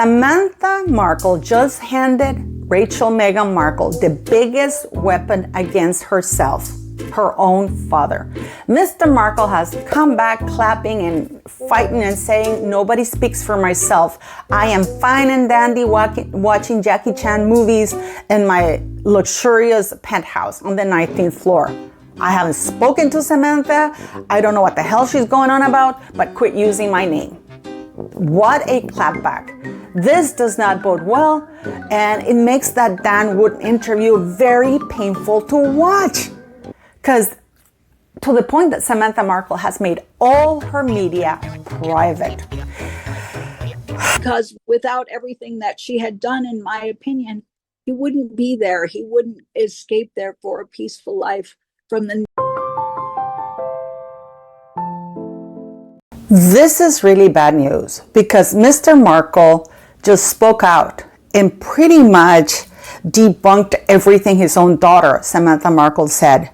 Samantha Markle just handed Meghan Markle the biggest weapon against herself, her own father. Mr. Markle has come back clapping and fighting and saying, nobody speaks for myself. I am fine and dandy watching Jackie Chan movies in my luxurious penthouse on the 19th floor. I haven't spoken to Samantha. I don't know what the hell she's going on about, but quit using my name. What a clapback. This does not bode well, and it makes that Dan Wood interview very painful to watch. Because to the point that Samantha Markle has made all her media private. Because without everything that she had done, in my opinion, he wouldn't be there. He wouldn't escape there for a peaceful life from the... This is really bad news because Mr. Markle just spoke out and pretty much debunked everything his own daughter, Samantha Markle, said.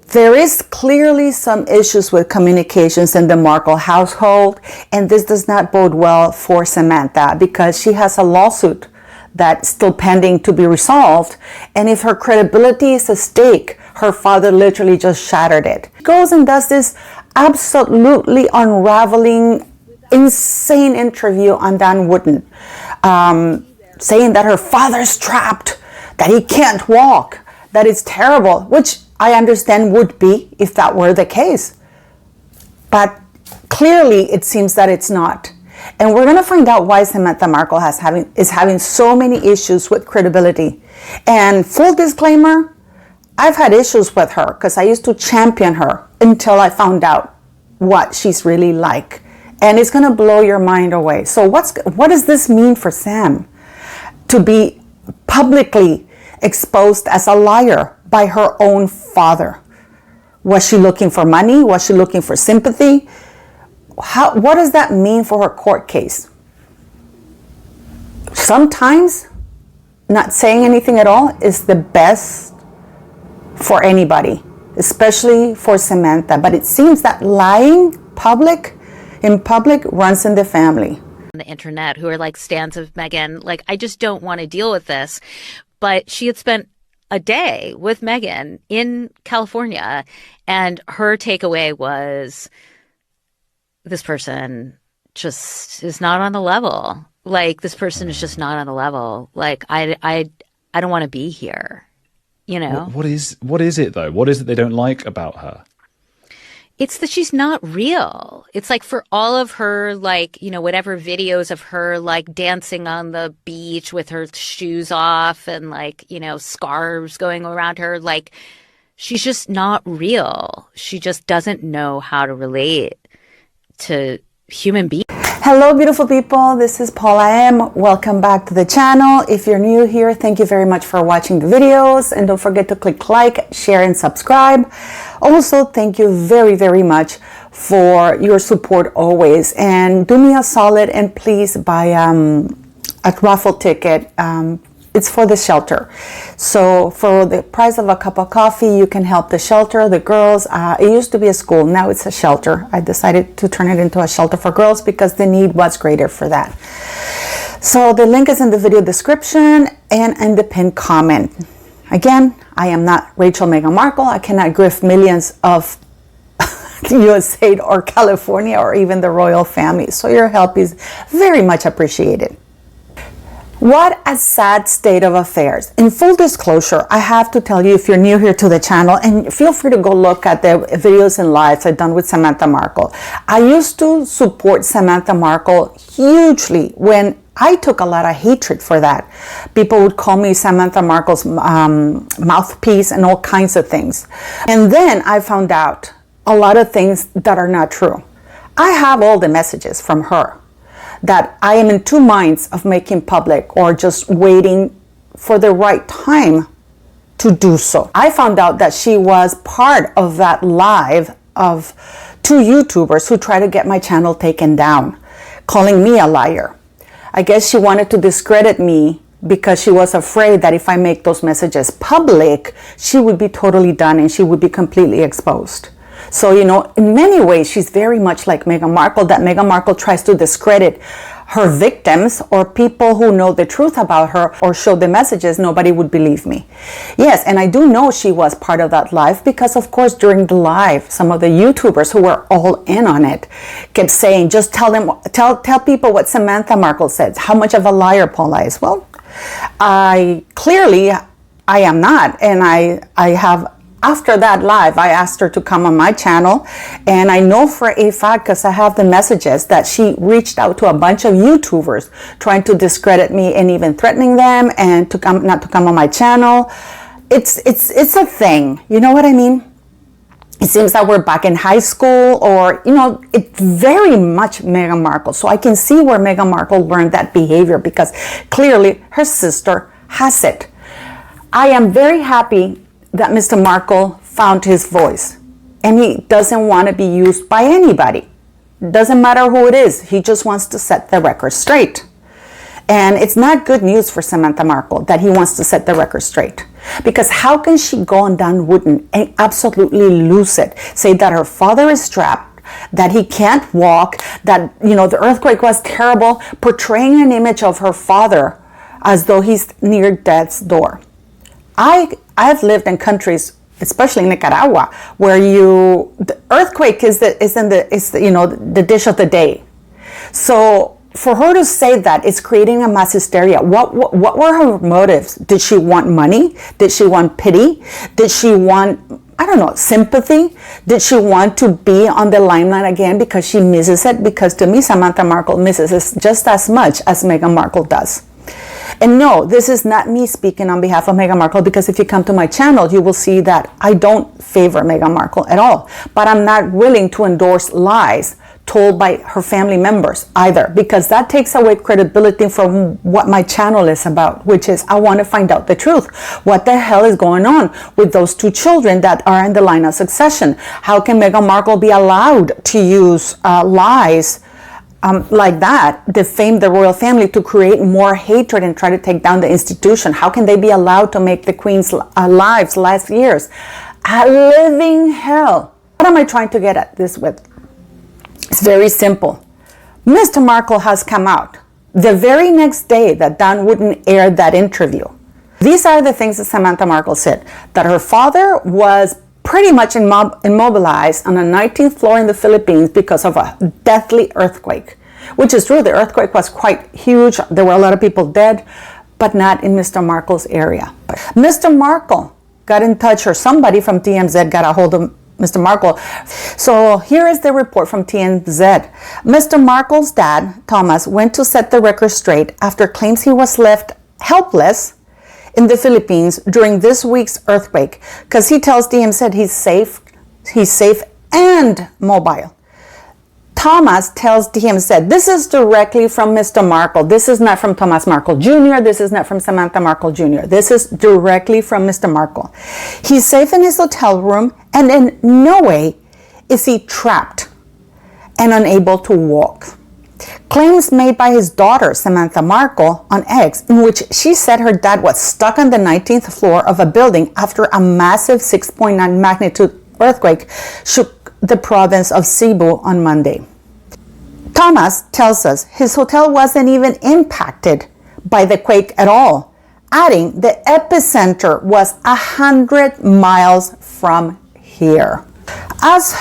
There is clearly some issues with communications in the Markle household, and this does not bode well for Samantha because she has a lawsuit that's still pending to be resolved. And if her credibility is at stake, her father literally just shattered it. He goes and does this absolutely unraveling, insane interview on Dan Wood, saying that her father's trapped, that he can't walk, that it's terrible, which I understand would be if that were the case. But clearly it seems that it's not. And we're going to find out why Samantha Markle is having so many issues with credibility. And full disclaimer, I've had issues with her because I used to champion her until I found out what she's really like. And it's going to blow your mind away. So what does this mean for Sam? To be publicly exposed as a liar by her own father. Was she looking for money? Was she looking for sympathy? What does that mean for her court case? Sometimes not saying anything at all is the best for anybody, especially for Samantha. But it seems that lying in public runs in the family. On the internet who are like stans of Meghan, like, I just don't want to deal with this. But she had spent a day with Meghan in California, and her takeaway was, this person just is not on the level. Like, this person is just not on the level. Like, I don't want to be here. You know? What is it though? What is it they don't like about her? It's that she's not real. It's like, for all of her, like, you know, whatever videos of her, like, dancing on the beach with her shoes off and, like, you know, scarves going around her, like, she's just not real. She just doesn't know how to relate to human beings. Hello, beautiful people. This is Paula M. Welcome back to the channel. If you're new here, thank you very much for watching the videos. And don't forget to click like, share, and subscribe. Also, thank you very, very much for your support always. And do me a solid and please buy a raffle ticket. It's for the shelter. So for the price of a cup of coffee, you can help the shelter, the girls. It used to be a school, now it's a shelter. I decided to turn it into a shelter for girls because the need was greater for that. So the link is in the video description and in the pinned comment. Again, I am not Meghan Markle. I cannot grift millions of USA or California or even the royal family. So your help is very much appreciated. What a sad state of affairs. In full disclosure, I have to tell you, if you're new here to the channel, and feel free to go look at the videos and lives I've done with Samantha Markle. I used to support Samantha Markle hugely when I took a lot of hatred for that. People would call me Samantha Markle's mouthpiece and all kinds of things. And then I found out a lot of things that are not true. I have all the messages from her that I am in two minds of making public or just waiting for the right time to do so. I found out that she was part of that live of two YouTubers who tried to get my channel taken down, calling me a liar. I guess she wanted to discredit me because she was afraid that if I make those messages public, she would be totally done and she would be completely exposed. So, you know, in many ways, she's very much like Meghan Markle, that Meghan Markle tries to discredit her victims or people who know the truth about her or show the messages, nobody would believe me. Yes, and I do know she was part of that live because, of course, during the live, some of the YouTubers who were all in on it kept saying, just tell people what Samantha Markle said, how much of a liar Paula is. Well, I am not, and I have. After that live, I asked her to come on my channel, and I know for a fact, because I have the messages, that she reached out to a bunch of YouTubers trying to discredit me and even threatening them and not to come on my channel. It's a thing. You know what I mean? It seems that we're back in high school, or, it's very much Meghan Markle. So I can see where Meghan Markle learned that behavior, because clearly her sister has it. I am very happy that Mr. Markle found his voice, and he doesn't want to be used by anybody. Doesn't matter who it is. He just wants to set the record straight. And it's not good news for Samantha Markle that he wants to set the record straight. Because how can she go on Don Wooden and absolutely lose it? Say that her father is trapped, that he can't walk, that, the earthquake was terrible, portraying an image of her father as though he's near death's door. I've lived in countries, especially Nicaragua, where the earthquake is the dish of the day. So for her to say that, it's creating a mass hysteria. What were her motives? Did she want money? Did she want pity? Did she want, sympathy? Did she want to be on the limelight again because she misses it? Because to me, Samantha Markle misses it just as much as Meghan Markle does. And no, this is not me speaking on behalf of Meghan Markle, because if you come to my channel, you will see that I don't favor Meghan Markle at all. But I'm not willing to endorse lies told by her family members either, because that takes away credibility from what my channel is about, which is I want to find out the truth. What the hell is going on with those two children that are in the line of succession? How can Meghan Markle be allowed to use lies like that, defame the royal family, to create more hatred and try to take down the institution? How can they be allowed to make the Queen's lives last years a living hell? What am I trying to get at this with? It's very simple. Mr. Markle has come out the very next day that Don Wooden aired that interview. These are the things that Samantha Markle said, that her father was pretty much immobilized on the 19th floor in the Philippines because of a deathly earthquake, which is true. The earthquake was quite huge. There were a lot of people dead, but not in Mr. Markle's area. Mr. Markle got in touch, or somebody from TMZ got a hold of Mr. Markle. So here is the report from TMZ. Mr. Markle's dad, Thomas, went to set the record straight after claims he was left helpless in the Philippines during this week's earthquake, because he tells TMZ he's safe and mobile. Thomas tells TMZ, this is directly from Mr. Markle. This is not from Thomas Markle Jr. This is not from Samantha Markle Jr. This is directly from Mr. Markle. He's safe in his hotel room, and in no way is he trapped and unable to walk. Claims made by his daughter, Samantha Markle, on X, in which she said her dad was stuck on the 19th floor of a building after a massive 6.9 magnitude earthquake shook the province of Cebu on Monday. Thomas tells us his hotel wasn't even impacted by the quake at all, adding the epicenter was 100 miles from here. As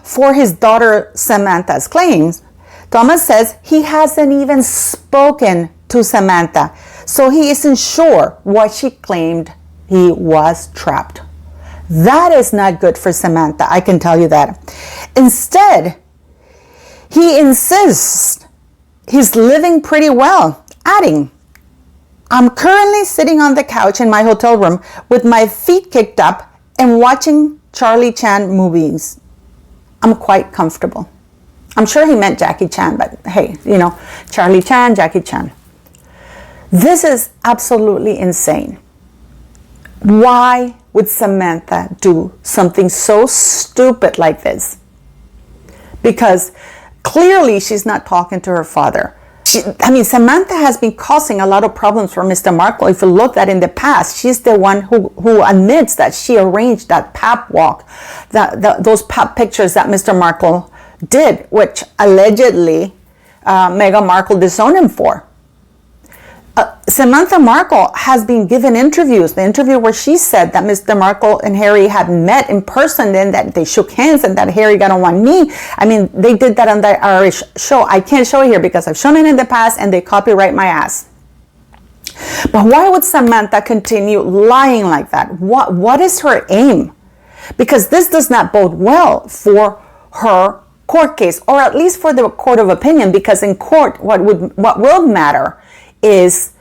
for his daughter Samantha's claims, Thomas says he hasn't even spoken to Samantha, so he isn't sure what she claimed he was trapped. That is not good for Samantha, I can tell you that. Instead, he insists he's living pretty well, adding, I'm currently sitting on the couch in my hotel room with my feet kicked up and watching Charlie Chan movies. I'm quite comfortable. I'm sure he meant Jackie Chan, but hey, Charlie Chan, Jackie Chan. This is absolutely insane. Why would Samantha do something so stupid like this? Because clearly she's not talking to her father. Samantha has been causing a lot of problems for Mr. Markle. If you look at in the past, she's the one who admits that she arranged that pap walk, those pap pictures that Mr. Markle did, which allegedly Meghan Markle disowned him for. Samantha Markle has been given interviews. The interview where she said that Mr. Markle and Harry had met in person, then that they shook hands and that Harry got on one knee. I mean, they did that on the Irish show. I can't show it here because I've shown it in the past and they copyright my ass. But why would Samantha continue lying like that? What is her aim? Because this does not bode well for her court case, or at least for the court of opinion, because in court, what will matter is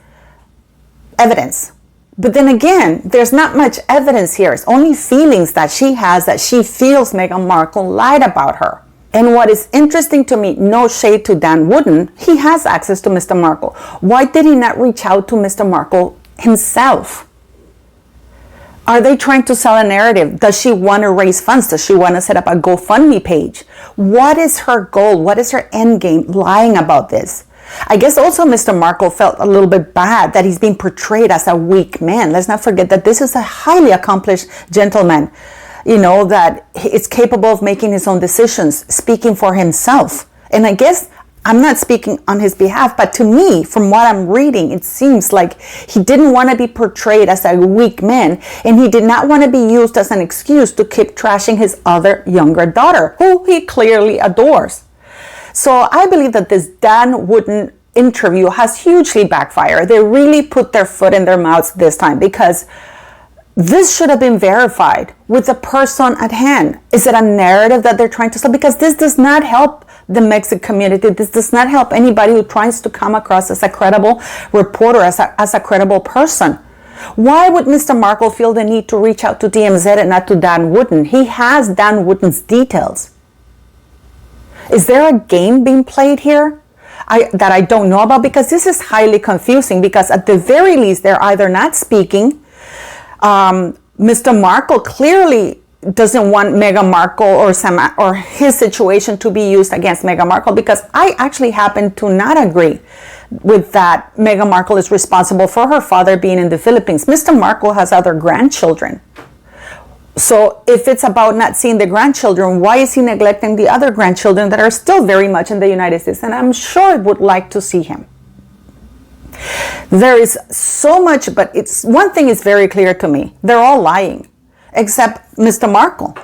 evidence. But then again, there's not much evidence here. It's only feelings that she has, that she feels Meghan Markle lied about her. And what is interesting to me, no shade to Dan Wooden, he has access to Mr. Markle. Why did he not reach out to Mr. Markle himself? Are they trying to sell a narrative? Does she want to raise funds? Does she want to set up a GoFundMe page? What is her goal? What is her end game lying about this? I guess also Mr. Markle felt a little bit bad that he's being portrayed as a weak man. Let's not forget that this is a highly accomplished gentleman, that is capable of making his own decisions, speaking for himself. And I guess I'm not speaking on his behalf, but to me, from what I'm reading, it seems like he didn't want to be portrayed as a weak man, and he did not want to be used as an excuse to keep trashing his other younger daughter, who he clearly adores. So I believe that this Dan Wooden interview has hugely backfired. They really put their foot in their mouths this time, because this should have been verified with the person at hand. Is it a narrative that they're trying to sell? Because this does not help the Mexican community. This does not help anybody who tries to come across as a credible reporter, as a credible person. Why would Mr. Markle feel the need to reach out to DMZ and not to Dan Wooden? He has Dan Wooden's details. Is there a game being played here that I don't know about? Because this is highly confusing, because at the very least, they're either not speaking. Mr. Markle clearly doesn't want Meghan Markle or his situation to be used against Meghan Markle, because I actually happen to not agree with that Meghan Markle is responsible for her father being in the Philippines. Mr. Markle has other grandchildren. So if it's about not seeing the grandchildren, why is he neglecting the other grandchildren that are still very much in the United States? And I'm sure would like to see him. There is so much, but one thing is very clear to me. They're all lying, except Mr. Markle.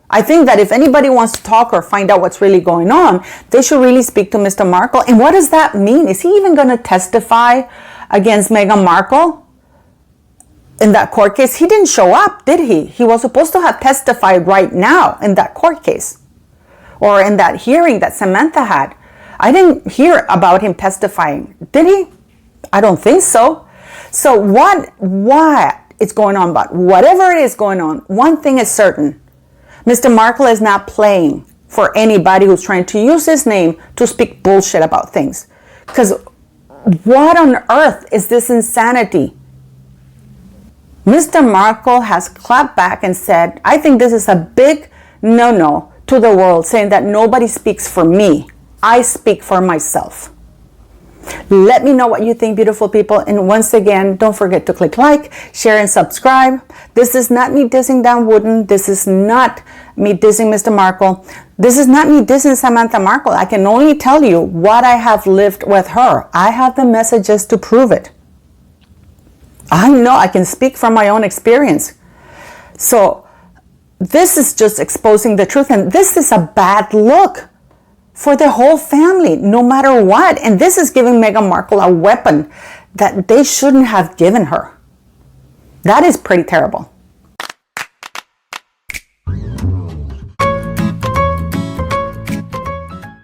I think that if anybody wants to talk or find out what's really going on, they should really speak to Mr. Markle. And what does that mean? Is he even going to testify against Meghan Markle in that court case? He didn't show up, did he? He was supposed to have testified right now in that court case, or in that hearing that Samantha had. I didn't hear about him testifying, did he? I don't think so. So what is going on? But whatever it is going on, one thing is certain. Mr. Markle is not playing for anybody who's trying to use his name to speak bullshit about things. Because what on earth is this insanity? Mr. Markle has clapped back and said, I think this is a big no-no to the world, saying that nobody speaks for me. I speak for myself. Let me know what you think, beautiful people. And once again, don't forget to click like, share, and subscribe. This is not me dissing Dan Wooden. This is not me dissing Mr. Markle. This is not me dissing Samantha Markle. I can only tell you what I have lived with her. I have the messages to prove it. I know I can speak from my own experience. So this is just exposing the truth. And this is a bad look for the whole family, no matter what. And this is giving Meghan Markle a weapon that they shouldn't have given her. That is pretty terrible.